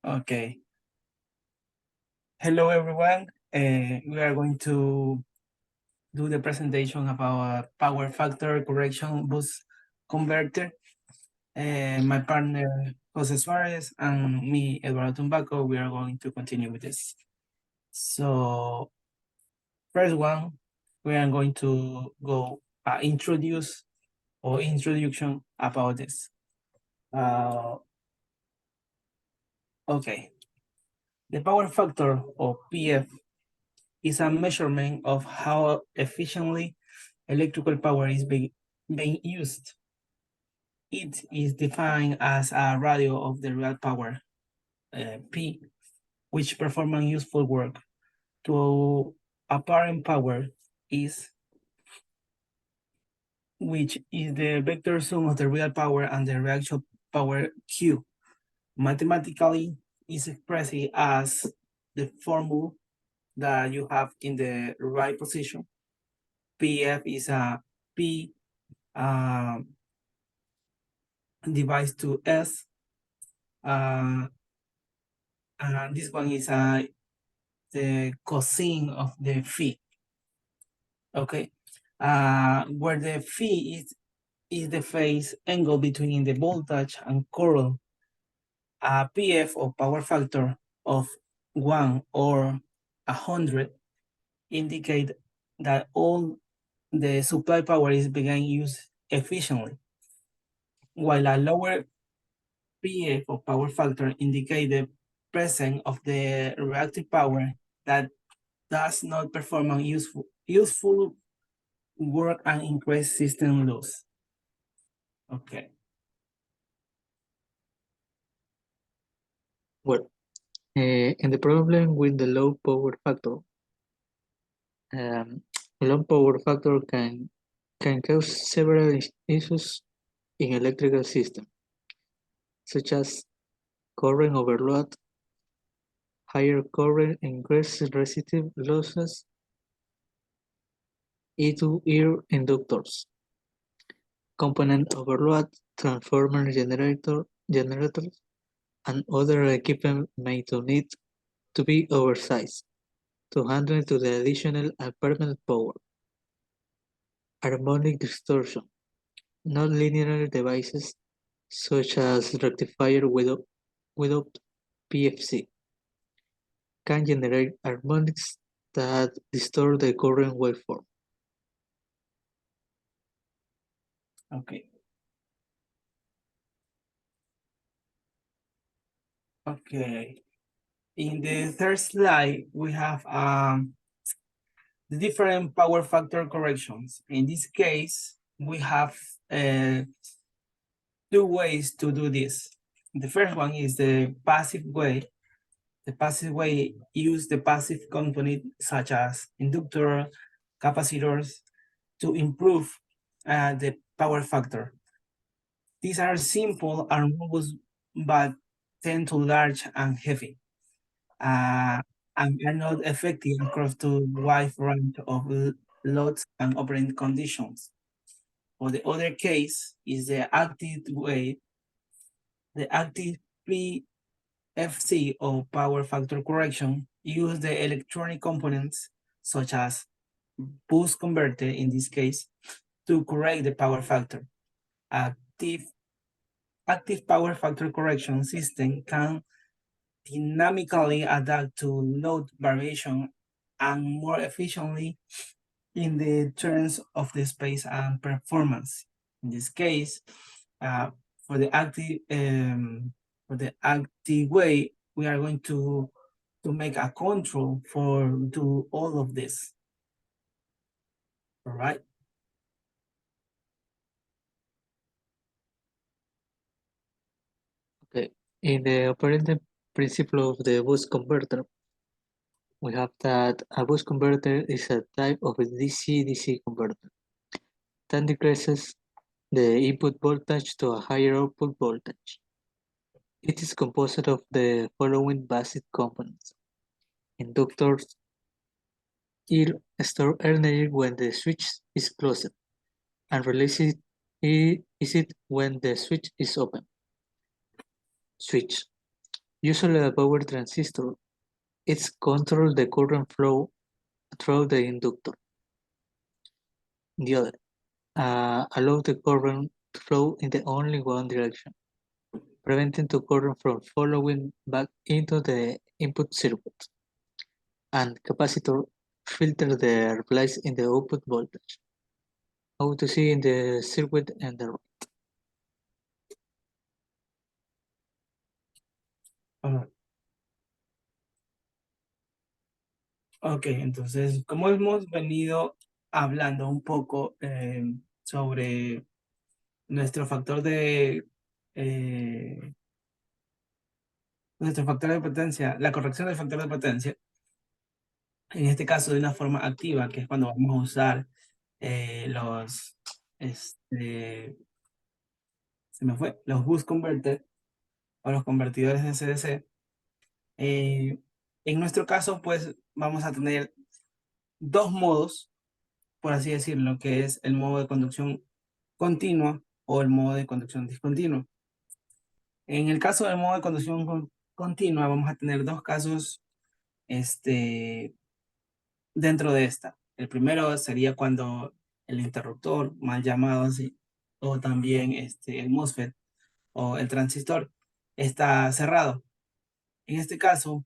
Okay. Hello, everyone. We are going to do the presentation about power factor correction boost converter. My partner, Jose Suarez, and me, Eduardo Tumbaco, we are going to continue with this. So, first one, we are going to go introduction about this. Okay. The power factor, or PF, is a measurement of how efficiently electrical power is being used. It is defined as a radio of the real power, P, which performs useful work. To apparent power is, which is the vector sum of the real power and the reaction power Q. Mathematically, is expressed as the formula that you have in the right position. PF is a P divided to S. And this one is the cosine of the phi. Okay. Where the phi is the phase angle between the voltage and current. A PF, or power factor, of 1 or 100 indicate that all the supply power is being used efficiently, while a lower PF, or power factor, indicate the presence of the reactive power that does not perform a useful work and increase system loss. Okay. Well, in the problem with the low power factor, low power factor can cause several issues in electrical system, such as current overload, higher current increases resistive losses, E2E inductors, component overload, transformer generators, and other equipment may need to be oversized to handle to the additional apparent power. Harmonic distortion. Nonlinear devices such as rectifier without PFC can generate harmonics that distort the current waveform. Okay. Okay. In the third slide, we have the different power factor corrections. In this case, we have two ways to do this. The first one is the passive way. The passive way use the passive component such as inductor, capacitors to improve the power factor. These are simple and robust, but tend to large and heavy, and are not effective across the wide range of loads and operating conditions. For the other case is the active way. The active PFC, or power factor correction, use the electronic components such as boost converter in this case to correct the power factor. Active power factor correction system can dynamically adapt to load variation and more efficiently in the terms of the space and performance. In this case, for the active way, we are going to make a control for do all of this. All right. Okay. In the operating principle of the boost converter, we have that a boost converter is a type of a DC-DC converter that decreases the input voltage to a higher output voltage. It is composed of the following basic components. Inductors store energy when the switch is closed and release it when the switch is open. Switch. Usually a power transistor, it's control the current flow through the inductor. The other, allow the current to flow in the only one direction, preventing the current from following back into the input circuit. And capacitor filter the replies in the output voltage. How to see in the circuit and the Ah, ok, entonces, como hemos venido hablando un poco sobre nuestro factor eh, nuestro factor de potencia, la corrección del factor de potencia, en este caso de una forma activa, que es cuando vamos a usar los, se me fue, los boost converter o los convertidores de CDC. En nuestro caso, pues vamos a tener dos modos, por así decirlo, que es el modo de conducción continua o el modo de conducción discontinua. En el caso del modo de conducción continua, vamos a tener dos casos dentro de esta. El primero sería cuando el interruptor, mal llamado así, o también el MOSFET o el transistor, está cerrado. En este caso,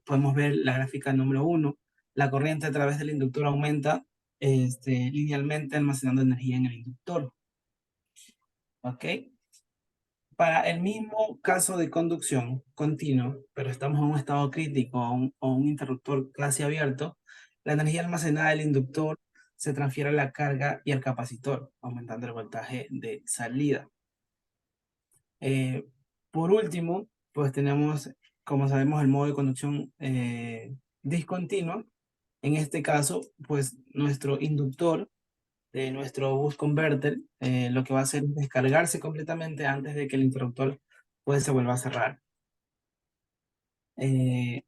podemos ver la gráfica número uno. La corriente a través del inductor aumenta linealmente almacenando energía en el inductor. ¿Ok? Para el mismo caso de conducción continua, pero estamos en un estado crítico o un interruptor casi abierto, la energía almacenada del inductor se transfiere a la carga y al capacitor, aumentando el voltaje de salida. Eh, por último, pues tenemos, como sabemos, el modo de conducción discontinua. En este caso, pues nuestro inductor de nuestro bus converter lo que va a hacer es descargarse completamente antes de que el interruptor pues se vuelva a cerrar. Eh,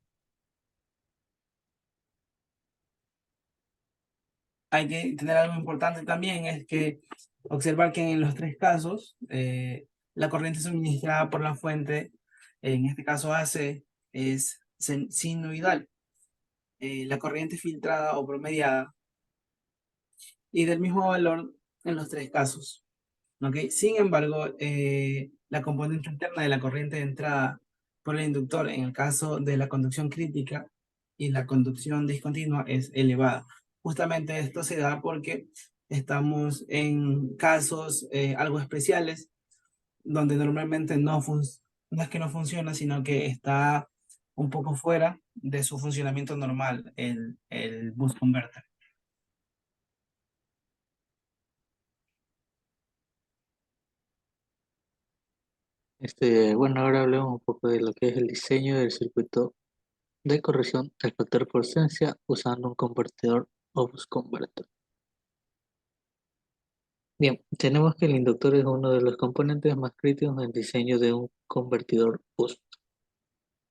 Hay que tener algo importante también, es que observar que en los tres casos la corriente suministrada por la fuente, en este caso AC, es sinusoidal. La corriente filtrada o promediada y del mismo valor en los tres casos. ¿Ok? Sin embargo, la componente interna de la corriente de entrada por el inductor en el caso de la conducción crítica y la conducción discontinua es elevada. Justamente esto se da porque estamos en casos algo especiales donde normalmente no es que no funciona, sino que está un poco fuera de su funcionamiento normal, el boost converter. Bueno, ahora hablemos un poco de lo que es el diseño del circuito de corrección del factor por potencia usando un convertidor o bus converter. Bien, tenemos que el inductor es uno de los componentes más críticos en el diseño de un convertidor bus.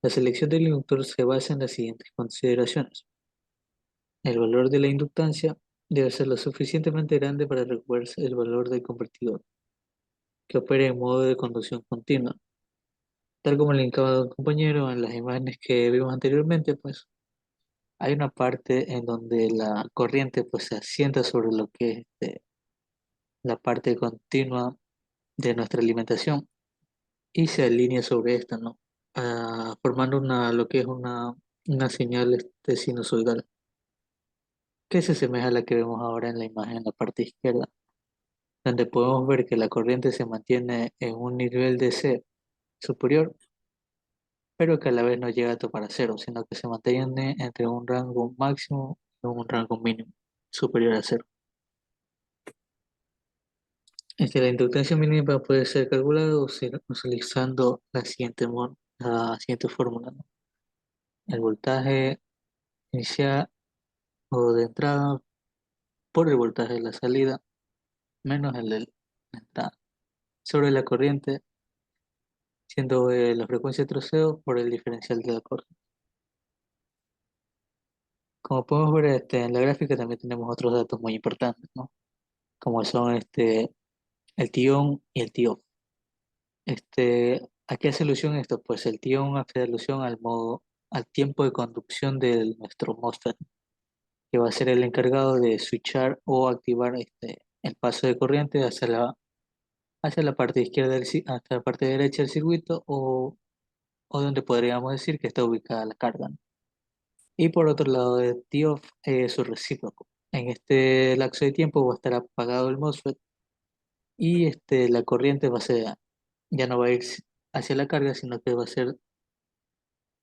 La selección del inductor se basa en las siguientes consideraciones. El valor de la inductancia debe ser lo suficientemente grande para recuperar el valor del convertidor, que opere en modo de conducción continua. Tal como le indicaba un compañero en las imágenes que vimos anteriormente, pues hay una parte en donde la corriente pues se asienta sobre lo que es la parte continua de nuestra alimentación y se alinea sobre esta, ¿no? Formando lo que es una señal sinusoidal, que se asemeja a la que vemos ahora en la imagen en la parte izquierda, donde podemos ver que la corriente se mantiene en un nivel de C superior, pero que a la vez no llega a topar a cero, sino que se mantiene entre un rango máximo y un rango mínimo superior a cero. La inductancia mínima puede ser calculada utilizando la siguiente fórmula, ¿no? El voltaje inicial o de entrada por el voltaje de la salida menos el de la entrada sobre la corriente, siendo la frecuencia de troceo por el diferencial de la corriente. Como podemos ver en la gráfica también tenemos otros datos muy importantes, ¿no? Como son el T-on y el T-off. ¿A qué hace alusión esto? Pues el tion hace alusión al tiempo de conducción de nuestro MOSFET, que va a ser el encargado de switchar o activar el paso de corriente hacia la parte izquierda hacia la parte derecha del circuito o donde podríamos decir que está ubicada la carga, ¿no? Y por otro lado, el TIOF es su recíproco. En este lapso de tiempo va a estar apagado el MOSFET y la corriente ya no va a ir hacia la carga, sino que va a ser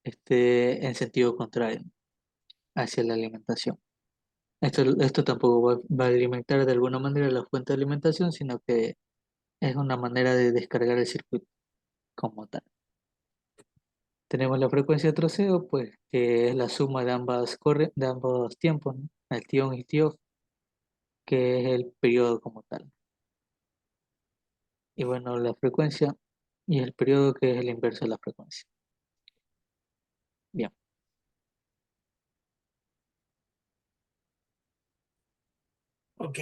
en sentido contrario, hacia la alimentación. Esto tampoco va a alimentar de alguna manera la fuente de alimentación, sino que es una manera de descargar el circuito como tal. Tenemos la frecuencia de troceo, pues que es la suma de ambos tiempos, ¿no? El tion y tiof, que es el periodo como tal. Y bueno, la frecuencia y el periodo, que es el inverso de la frecuencia. Bien, Ok,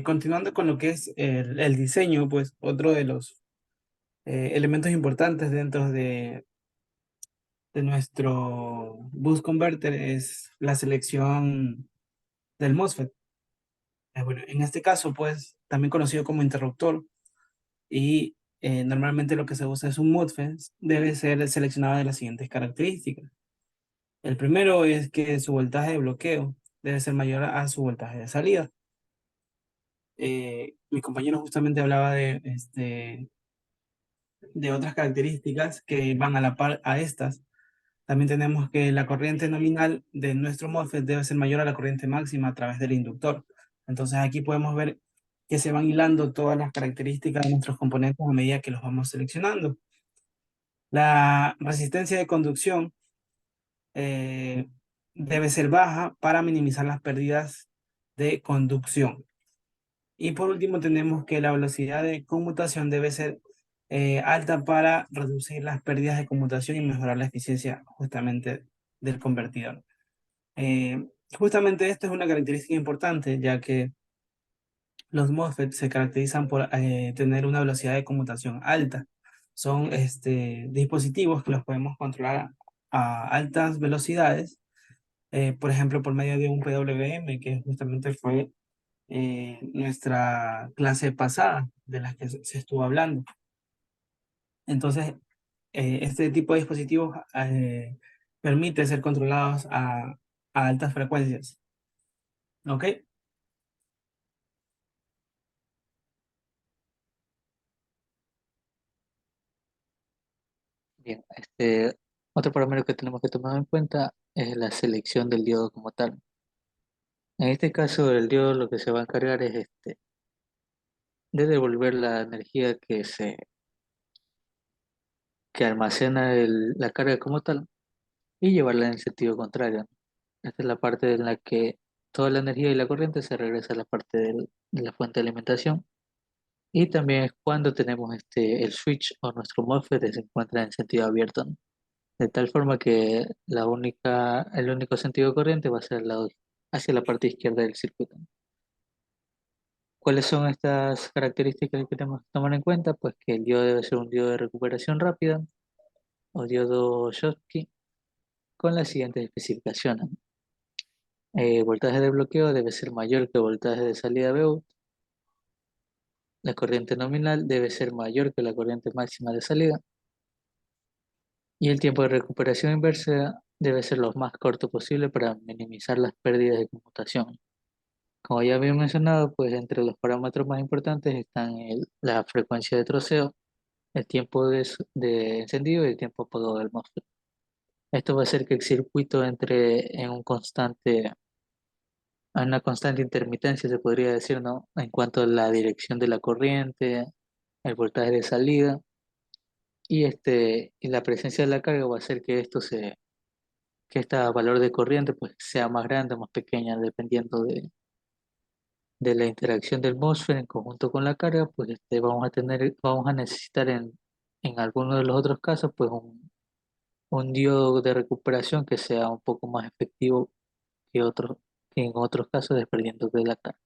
continuando con lo que es el diseño, pues otro de los elementos importantes dentro de nuestro boost converter es la selección del MOSFET. Bueno, en este caso, pues también conocido como interruptor, y normalmente lo que se usa es un MOSFET, debe ser seleccionado de las siguientes características. El primero es que su voltaje de bloqueo debe ser mayor a su voltaje de salida. Mi compañero justamente hablaba de otras características que van a la par a estas. También tenemos que la corriente nominal de nuestro MOSFET debe ser mayor a la corriente máxima a través del inductor. Entonces aquí podemos ver que se van hilando todas las características de nuestros componentes a medida que los vamos seleccionando. La resistencia de conducción eh, debe ser baja para minimizar las pérdidas de conducción. Y por último tenemos que la velocidad de conmutación debe ser alta para reducir las pérdidas de conmutación y mejorar la eficiencia justamente del convertidor. Justamente esto es una característica importante, ya que los MOSFET se caracterizan por tener una velocidad de conmutación alta. Son dispositivos que los podemos controlar a altas velocidades, por ejemplo, por medio de un PWM, que justamente fue nuestra clase pasada de las que se estuvo hablando. Entonces, este tipo de dispositivos permite ser controlados a altas frecuencias. ¿Ok? bien. Otro parámetro que tenemos que tomar en cuenta es la selección del diodo como tal. En este caso, el diodo lo que se va a encargar es de devolver la energía que almacena la carga como tal y llevarla en sentido contrario, ¿no? Esta es la parte en la que toda la energía y la corriente se regresa a la parte de la fuente de alimentación. Y también es cuando tenemos el switch o nuestro MOSFET que se encuentra en sentido abierto, ¿no? De tal forma que el único sentido de corriente va a ser hacia la parte izquierda del circuito. ¿Cuáles son estas características que tenemos que tomar en cuenta? Pues que el diodo debe ser un diodo de recuperación rápida o diodo Schottky con las siguientes especificaciones. Voltaje de bloqueo debe ser mayor que el voltaje de salida BU. La corriente nominal debe ser mayor que la corriente máxima de salida. Y el tiempo de recuperación inversa debe ser lo más corto posible para minimizar las pérdidas de conmutación. Como ya había mencionado, pues entre los parámetros más importantes están la frecuencia de troceo, el tiempo de encendido y el tiempo apagado del MOSFET. Esto va a hacer que el circuito entre en una constante intermitencia, se podría decir, ¿no? En cuanto a la dirección de la corriente, el voltaje de salida y la presencia de la carga va a hacer que que este valor de corriente pues sea más grande o más pequeña dependiendo de la interacción del MOSFET en conjunto con la carga, pues vamos a necesitar en algunos de los otros casos pues un diodo de recuperación que sea un poco más efectivo que en otros casos dependiendo de la carga.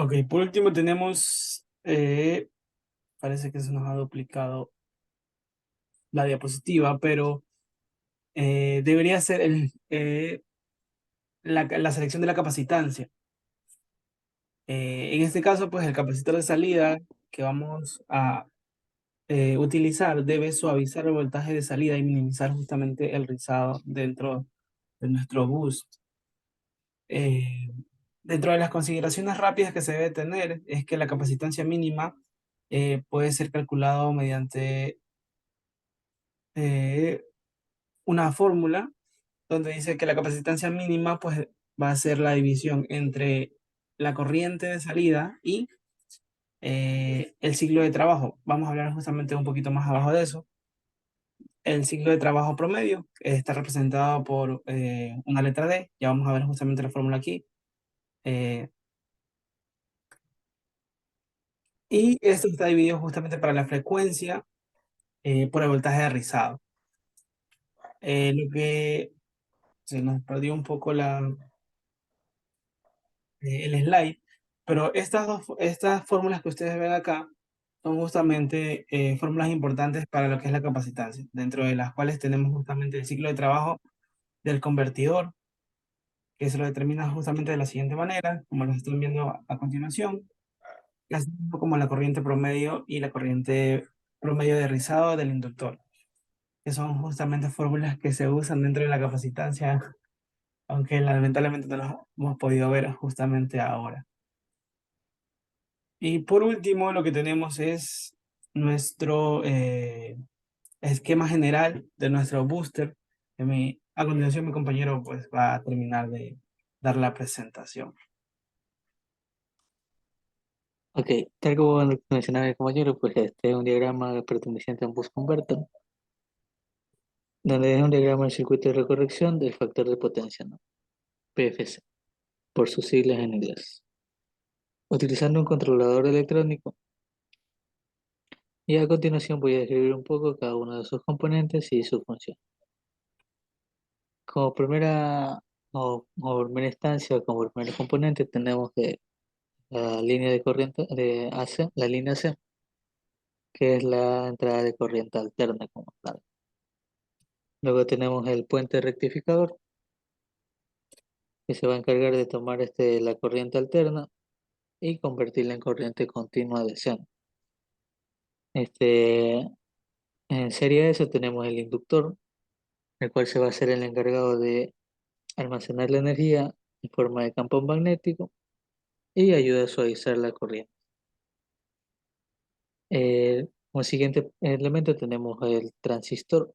Ok, por último tenemos, parece que se nos ha duplicado la diapositiva, pero debería ser la selección de la capacitancia. En este caso, pues el capacitor de salida que vamos a utilizar debe suavizar el voltaje de salida y minimizar justamente el rizado dentro de nuestro boost. Eh, Dentro de las consideraciones rápidas que se debe tener es que la capacitancia mínima puede ser calculado mediante eh, una fórmula donde dice que la capacitancia mínima pues va a ser la división entre la corriente de salida y el ciclo de trabajo. Vamos a hablar justamente un poquito más abajo de eso. El ciclo de trabajo promedio está representado por una letra D. Ya vamos a ver justamente la fórmula aquí. Eh, y esto está dividido justamente para la frecuencia por el voltaje de rizado. Lo que se nos perdió un poco el slide, pero estas fórmulas que ustedes ven acá son justamente fórmulas importantes para lo que es la capacitancia, dentro de las cuales tenemos justamente el ciclo de trabajo del convertidor, que se lo determina justamente de la siguiente manera, como lo están viendo a continuación, así mismo como la corriente promedio y la corriente promedio de rizado del inductor, que son justamente fórmulas que se usan dentro de la capacitancia, aunque lamentablemente no las hemos podido ver justamente ahora. Y por último, lo que tenemos es nuestro esquema general de nuestro booster. A continuación, mi compañero pues va a terminar de dar la presentación. Ok, tal como mencionaba mi compañero, pues este es un diagrama perteneciente a un bus converter, donde es un diagrama del circuito de recorrección del factor de potencia, ¿no? PFC, por sus siglas en inglés. Utilizando un controlador electrónico, y a continuación voy a describir un poco cada uno de sus componentes y su función. Como como primera instancia, o como primer componente, tenemos que la línea de corriente de AC, la línea C, que es la entrada de corriente alterna como tal. Luego tenemos el puente rectificador, que se va a encargar de tomar la corriente alterna y convertirla en corriente continua de C. Este, en serie a eso tenemos el inductor, el cual se va a ser el encargado de almacenar la energía en forma de campo magnético y ayuda a suavizar la corriente. Como siguiente elemento tenemos el transistor,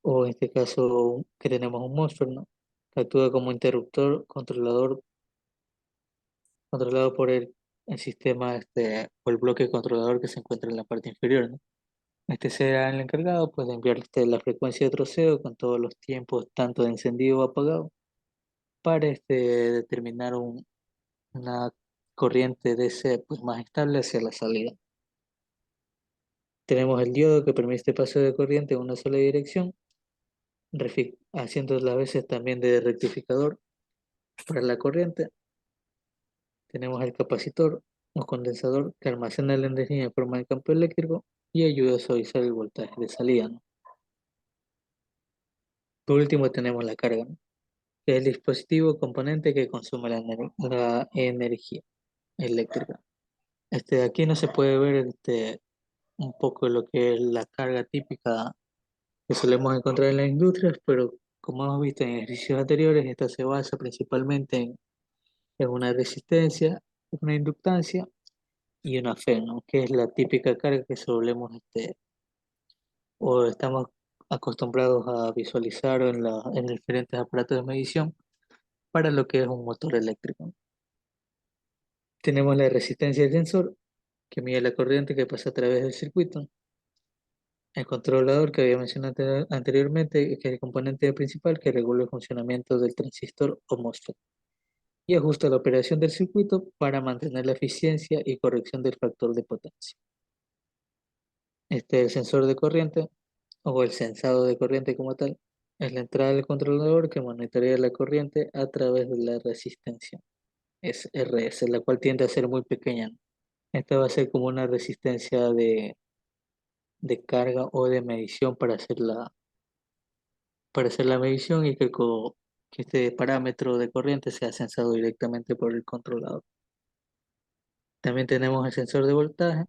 o en este caso que tenemos un MOSFET, ¿no? Que actúa como interruptor controlado por el sistema o el bloque controlador que se encuentra en la parte inferior, ¿no? Este será el encargado pues, de enviar la frecuencia de troceo con todos los tiempos tanto de encendido o apagado para determinar una corriente DC pues, más estable hacia la salida. Tenemos el diodo que permite paso de corriente en una sola dirección, haciendo las veces también de rectificador para la corriente. Tenemos el capacitor o condensador que almacena la energía en forma de campo eléctrico y ayuda a suavizar el voltaje de salida, ¿no? Por último tenemos la carga, ¿no? Que es el dispositivo componente que consume la energía eléctrica. Aquí no se puede ver un poco lo que es la carga típica que solemos encontrar en las industrias, pero como hemos visto en ejercicios anteriores, esta se basa principalmente en una resistencia, una inductancia y una fe, ¿no? Que es la típica carga que solemos o estamos acostumbrados a visualizar en diferentes aparatos de medición para lo que es un motor eléctrico. Tenemos la resistencia del sensor, que mide la corriente que pasa a través del circuito. El controlador que había mencionado anteriormente, que es el componente principal que regula el funcionamiento del transistor o MOSFET y ajusta la operación del circuito para mantener la eficiencia y corrección del factor de potencia. El sensor de corriente o el sensado de corriente como tal es la entrada del controlador que monitorea la corriente a través de la resistencia. es RS, la cual tiende a ser muy pequeña, ¿no? Esta va a ser como una resistencia de carga o de medición para hacer la medición y que, que este parámetro de corriente sea censado directamente por el controlador. También tenemos el sensor de voltaje,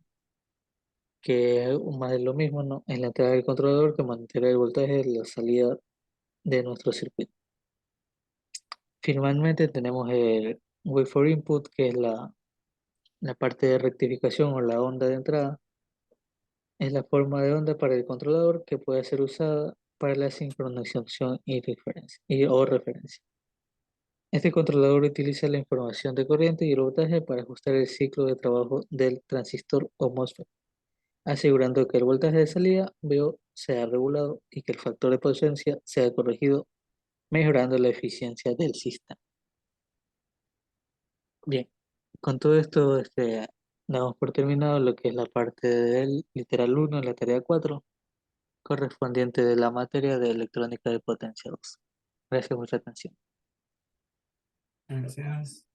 que es más de lo mismo, ¿no? En la entrada del controlador que mantendrá el voltaje en la salida de nuestro circuito. Finalmente tenemos el wave for input, que es la parte de rectificación o la onda de entrada. Es la forma de onda para el controlador que puede ser usada para la sincronización o referencia. Este controlador utiliza la información de corriente y el voltaje para ajustar el ciclo de trabajo del transistor o MOSFET, asegurando que el voltaje de salida VO sea regulado y que el factor de potencia sea corregido, mejorando la eficiencia del sistema. Bien, con todo esto damos por terminado lo que es la parte del literal 1 en la tarea 4, correspondiente de la materia de electrónica de potencia 2. Gracias por su atención. Gracias.